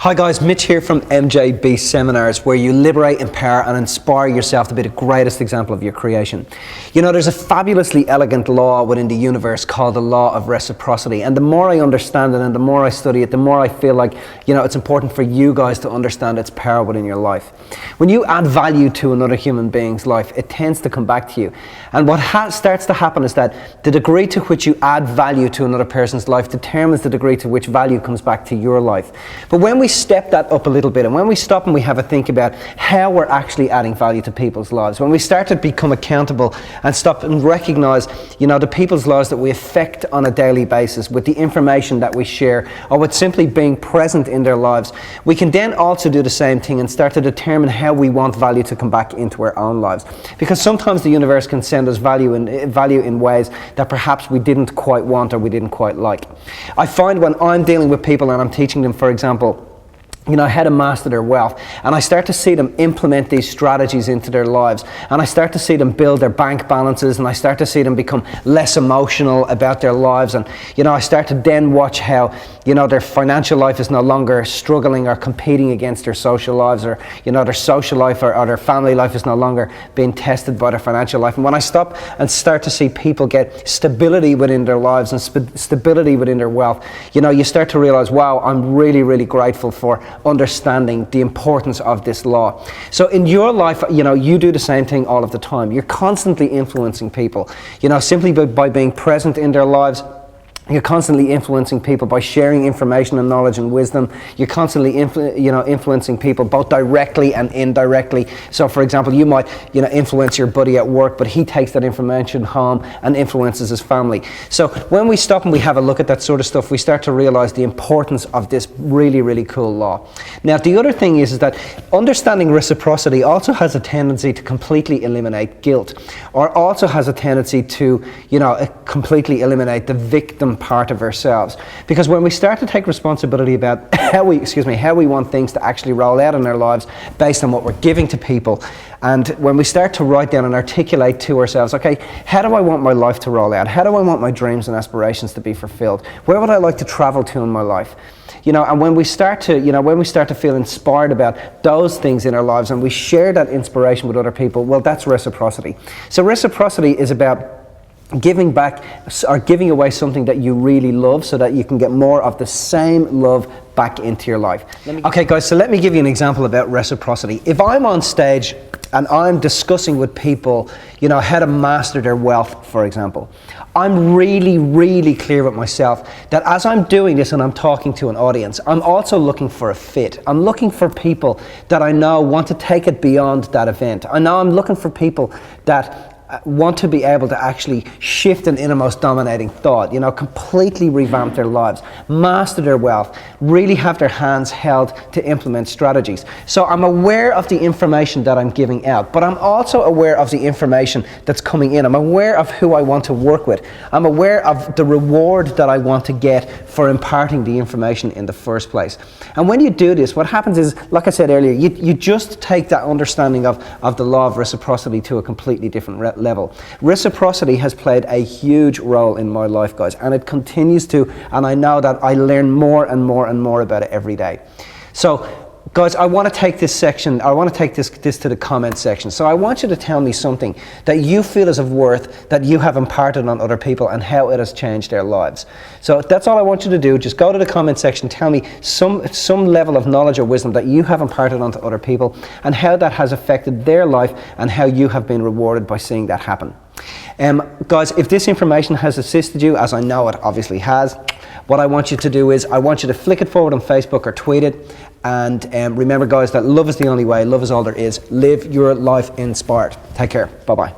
Hi guys, Mitch here from MJB Seminars, where you liberate, empower and inspire yourself to be the greatest example of your creation. You know, there's a fabulously elegant law within the universe called the Law of Reciprocity, and the more I understand it and the more I study it, the more I feel like, you know, it's important for you guys to understand its power within your life. When you add value to another human being's life, it tends to come back to you. And what starts to happen is that the degree to which you add value to another person's life determines the degree to which value comes back to your life. But when we step that up a little bit, and when we stop and we have a think about how we're actually adding value to people's lives, when we start to become accountable and stop and recognize, you know, the people's lives that we affect on a daily basis with the information that we share, or with simply being present in their lives, we can then also do the same thing and start to determine how we want value to come back into our own lives. Because sometimes the universe can send us value in ways that perhaps we didn't quite want or we didn't quite like. I find when I'm dealing with people and I'm teaching them, for example, you know, how to master their wealth, and I start to see them implement these strategies into their lives, and I start to see them build their bank balances, and I start to see them become less emotional about their lives, and you know, I start to then watch how, you know, their financial life is no longer struggling or competing against their social lives, or you know, their social life or their family life is no longer being tested by their financial life. And when I stop and start to see people get stability within their lives and stability within their wealth, you know, you start to realize, wow, I'm really, really grateful for understanding the importance of this law. So in your life, you know, you do the same thing all of the time. You're constantly influencing people, you know, simply by being present in their lives. You're constantly influencing people by sharing information and knowledge and wisdom. You're constantly influencing people both directly and indirectly. So for example, you might, you know, influence your buddy at work, but he takes that information home and influences his family. So when we stop and we have a look at that sort of stuff, we start to realize the importance of this really, really cool law. Now the other thing is that understanding reciprocity also has a tendency to completely eliminate guilt, or also has a tendency to, you know, completely eliminate the victim part of ourselves. Because when we start to take responsibility about how we want things to actually roll out in our lives based on what we're giving to people, and when we start to write down and articulate to ourselves, okay, how do I want my life to roll out? How do I want my dreams and aspirations to be fulfilled? Where would I like to travel to in my life? You know, and when we start to feel inspired about those things in our lives and we share that inspiration with other people, well, that's reciprocity. So reciprocity is about giving back or giving away something that you really love so that you can get more of the same love back into your life. Okay guys, so let me give you an example about reciprocity. If I'm on stage and I'm discussing with people, you know, how to master their wealth, for example, I'm really, really clear with myself that as I'm doing this and I'm talking to an audience, I'm also looking for a fit. I'm looking for people that I know want to take it beyond that event. I know I'm looking for people that want to be able to actually shift an innermost dominating thought, you know, completely revamp their lives, master their wealth, really have their hands held to implement strategies. So I'm aware of the information that I'm giving out, but I'm also aware of the information that's coming in. I'm aware of who I want to work with. I'm aware of the reward that I want to get for imparting the information in the first place. And when you do this, what happens is, like I said earlier, you just take that understanding of the law of reciprocity to a completely different level. Reciprocity has played a huge role in my life, guys, and it continues to, and I know that I learn more and more and more about it every day. So guys, I want to take this section, I want to take this to the comment section. So I want you to tell me something that you feel is of worth, that you have imparted on other people and how it has changed their lives. So that's all I want you to do. Just go to the comment section, tell me some level of knowledge or wisdom that you have imparted onto other people and how that has affected their life and how you have been rewarded by seeing that happen. Guys, if this information has assisted you, as I know it obviously has, what I want you to do is I want you to flick it forward on Facebook or tweet it. And remember guys, that love is the only way, love is all there is. Live your life inspired. Take care. Bye-bye.